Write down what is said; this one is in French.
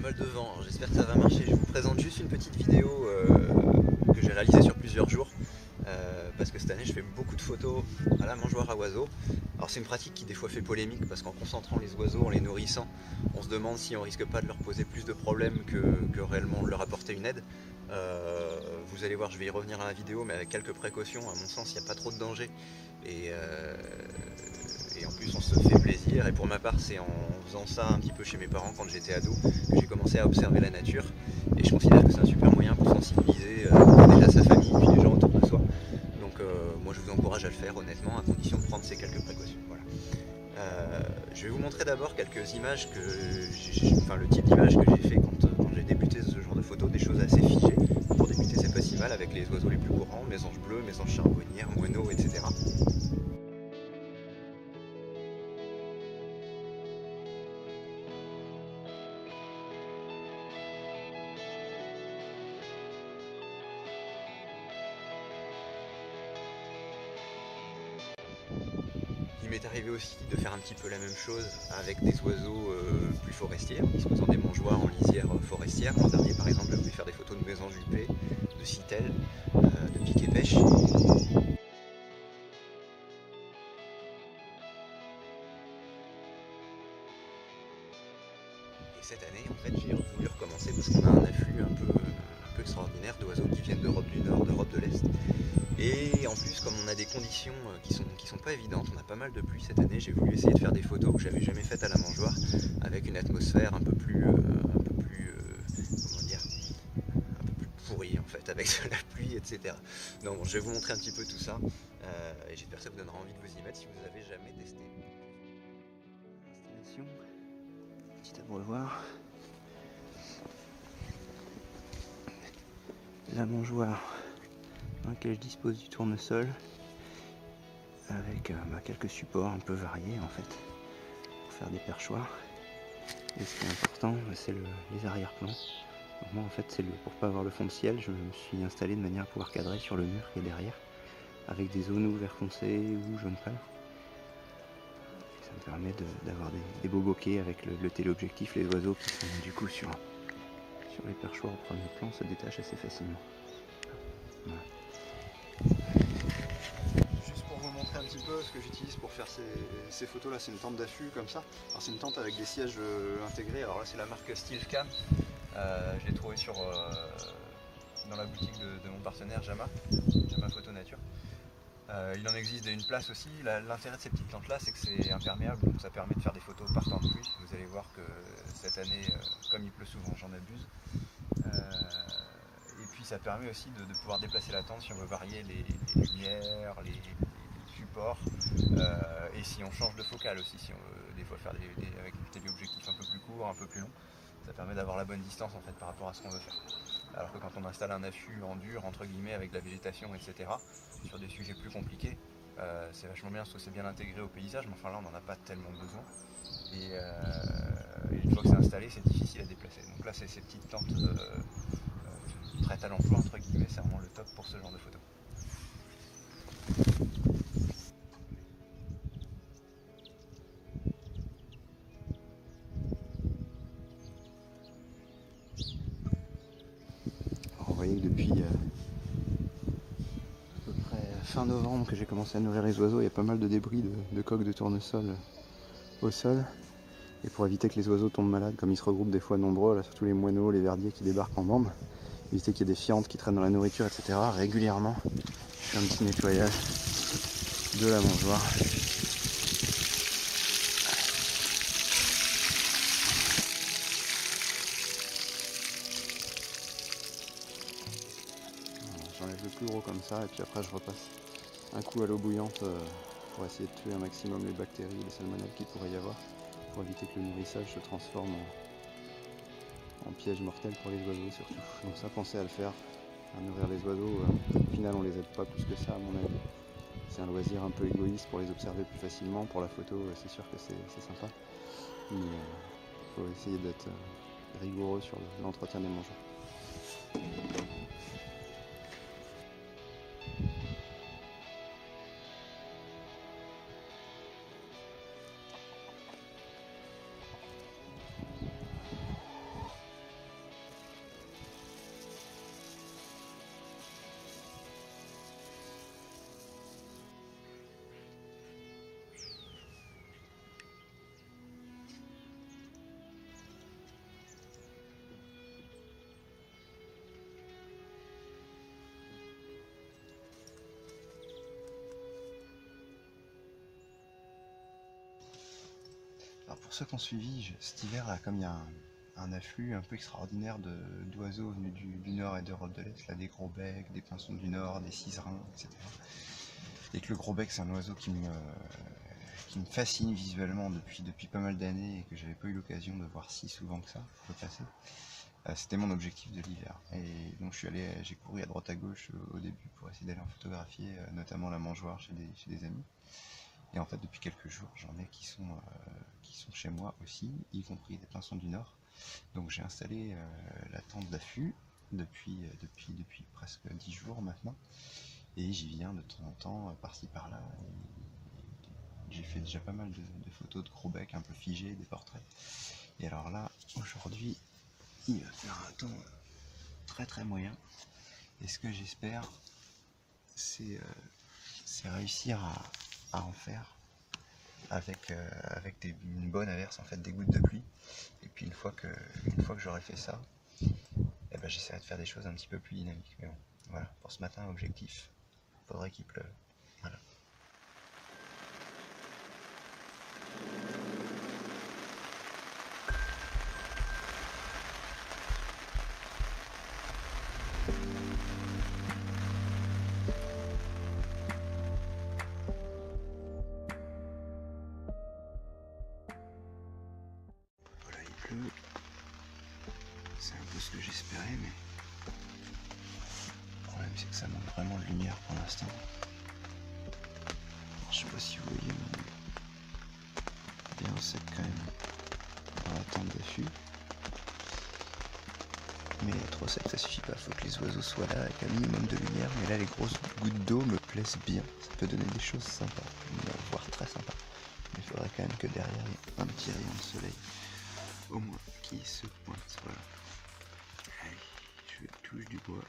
mal de vent, j'espère que ça va marcher. Je vous présente juste une petite vidéo que j'ai réalisée sur plusieurs jours. Parce que cette année je fais beaucoup de photos à la mangeoire à oiseaux. Alors c'est une pratique qui des fois fait polémique parce qu'en concentrant les oiseaux, en les nourrissant, on se demande si on risque pas de leur poser plus de problèmes que réellement de leur apporter une aide. Vous allez voir, je vais y revenir dans la vidéo, mais avec quelques précautions. À mon sens, il n'y a pas trop de danger. Et, et en plus, on se fait plaisir. Et pour ma part, c'est en faisant ça un petit peu chez mes parents quand j'étais ado que j'ai commencé à observer la nature. Et je considère que c'est un super moyen pour sensibiliser déjà sa famille et puis les gens autour de soi. Donc moi, je vous encourage à le faire honnêtement, à condition de prendre ces quelques précautions. Voilà. Je vais vous montrer d'abord quelques images enfin le type d'image que j'ai fait quand j'ai débuté ce genre de photos, des choses assez figées. Pour débuter, c'est pas si mal avec les oiseaux les plus courants, mésanges bleus, mésanges charbonnières, moineaux, etc. Il m'est arrivé aussi de faire un petit peu la même chose avec des oiseaux plus forestiers, en disposant des mangeoires en lisière forestière. L'an dernier, par exemple, j'ai voulu faire des photos de mésanges huppés, de citelles, de piquets pêche. Et cette année, en fait, j'ai voulu recommencer parce qu'on a un afflux un peu extraordinaire d'oiseaux qui viennent d'Europe du Nord, d'Europe de l'Est. Et en plus, comme on a des conditions qui sont pas évidentes, on a pas mal de pluie cette année, j'ai voulu essayer de faire des photos que j'avais jamais faites à la mangeoire, avec une atmosphère un peu plus comment dire, un peu plus pourrie en fait, avec de la pluie, etc. Donc bon, je vais vous montrer un petit peu tout ça, et j'espère que ça vous donnera envie de vous y mettre si vous n'avez jamais testé. Installation, petit abreuvoir. La mangeoire dans laquelle je dispose du tournesol avec quelques supports un peu variés en fait pour faire des perchoirs. Et ce qui est important, c'est les arrière-plans. Donc moi en fait c'est pour pas avoir le fond de ciel, je me suis installé de manière à pouvoir cadrer sur le mur qui est derrière avec des zones vert foncé ou jaune pâle. Ça me permet d'avoir des beaux bokeh avec le téléobjectif, les oiseaux qui sont du coup sur les perchoirs au premier plan se détachent assez facilement. Voilà. Juste pour vous montrer un petit peu ce que j'utilise pour faire ces photos là, c'est une tente d'affût comme ça. Alors c'est une tente avec des sièges intégrés, alors là c'est la marque Steelcam. Je l'ai trouvé dans la boutique de mon partenaire Jama Photo Nature. Il en existe une place aussi. L'intérêt de ces petites tentes là, c'est que c'est imperméable, donc ça permet de faire des photos par temps de pluie. Vous allez voir que cette année, comme il pleut souvent, j'en abuse. Et puis ça permet aussi de pouvoir déplacer la tente si on veut varier les lumières, les supports, et si on change de focale aussi, si on veut des fois faire avec des téléobjectifs un peu plus courts, un peu plus longs, ça permet d'avoir la bonne distance en fait par rapport à ce qu'on veut faire. Alors que quand on installe un affût en dur, entre guillemets, avec de la végétation, etc., sur des sujets plus compliqués, c'est vachement bien parce que c'est bien intégré au paysage, mais enfin là on n'en a pas tellement besoin. Et une fois que c'est installé, c'est difficile à déplacer. Donc là, c'est ces petites tentes prêtes à l'emploi, entre guillemets, c'est vraiment le top pour ce genre de photos. Alors, vous voyez que depuis à peu près fin novembre que j'ai commencé à nourrir les oiseaux, il y a pas mal de débris de coques de tournesol au sol. Et pour éviter que les oiseaux tombent malades, comme ils se regroupent des fois nombreux, là, surtout les moineaux, les verdiers qui débarquent en bande, éviter qu'il y ait des fientes qui traînent dans la nourriture, etc. Régulièrement, je fais un petit nettoyage de la mangeoire. J'enlève le plus gros comme ça, et puis après je repasse un coup à l'eau bouillante pour essayer de tuer un maximum les bactéries, les salmonelles qu'il pourrait y avoir, pour éviter que le nourrissage se transforme en piège mortel pour les oiseaux surtout. Donc ça, pensez à le faire, à nourrir les oiseaux. Au final, on les aide pas plus que ça à mon avis. C'est un loisir un peu égoïste pour les observer plus facilement. Pour la photo, c'est sûr que c'est sympa. Mais il faut essayer d'être rigoureux sur l'entretien des mangeoires. pour ceux qui ont suivi, cet hiver, là, comme il y a un afflux un peu extraordinaire d'oiseaux venus du nord et d'Europe de l'Est, là, des gros becs, des pinsons du nord, des ciserins, etc. Et que le gros bec, c'est un oiseau qui me fascine visuellement depuis pas mal d'années et que j'avais pas eu l'occasion de voir si souvent que ça, pour le passé. C'était mon objectif de l'hiver. Et donc j'ai couru à droite à gauche au début pour essayer d'aller en photographier, notamment la mangeoire chez des amis. Et en fait, depuis quelques jours, j'en ai qui sont chez moi aussi, y compris des pinsons du Nord. Donc j'ai installé la tente d'affût depuis presque 10 jours maintenant. Et j'y viens de temps en temps, par-ci par-là. J'ai fait déjà pas mal de photos de gros becs un peu figés, des portraits. Et alors là, aujourd'hui, il va faire un temps très très moyen. Et ce que j'espère, c'est réussir à en faire avec une bonne averse, en fait, des gouttes de pluie. Et puis une fois que j'aurai fait ça, eh ben, j'essaierai de faire des choses un petit peu plus dynamiques. Mais bon, voilà, pour ce matin, objectif, faudrait qu'il pleuve. Voilà. Voilà, il pleut. C'est un peu ce que j'espérais, mais le problème c'est que ça manque vraiment de lumière pour l'instant. Je sais pas si vous voyez, mais bien sec quand même dans la tente d'affût. Mais trop sec ça suffit pas, faut que les oiseaux soient là avec un minimum de lumière. Mais là les grosses gouttes d'eau me plaisent bien, ça peut donner des choses sympas, voire très sympas. Mais il faudrait quand même que derrière il y ait un petit rayon de soleil, au moins, qui se pointe. Voilà. Allez, je touche du bois.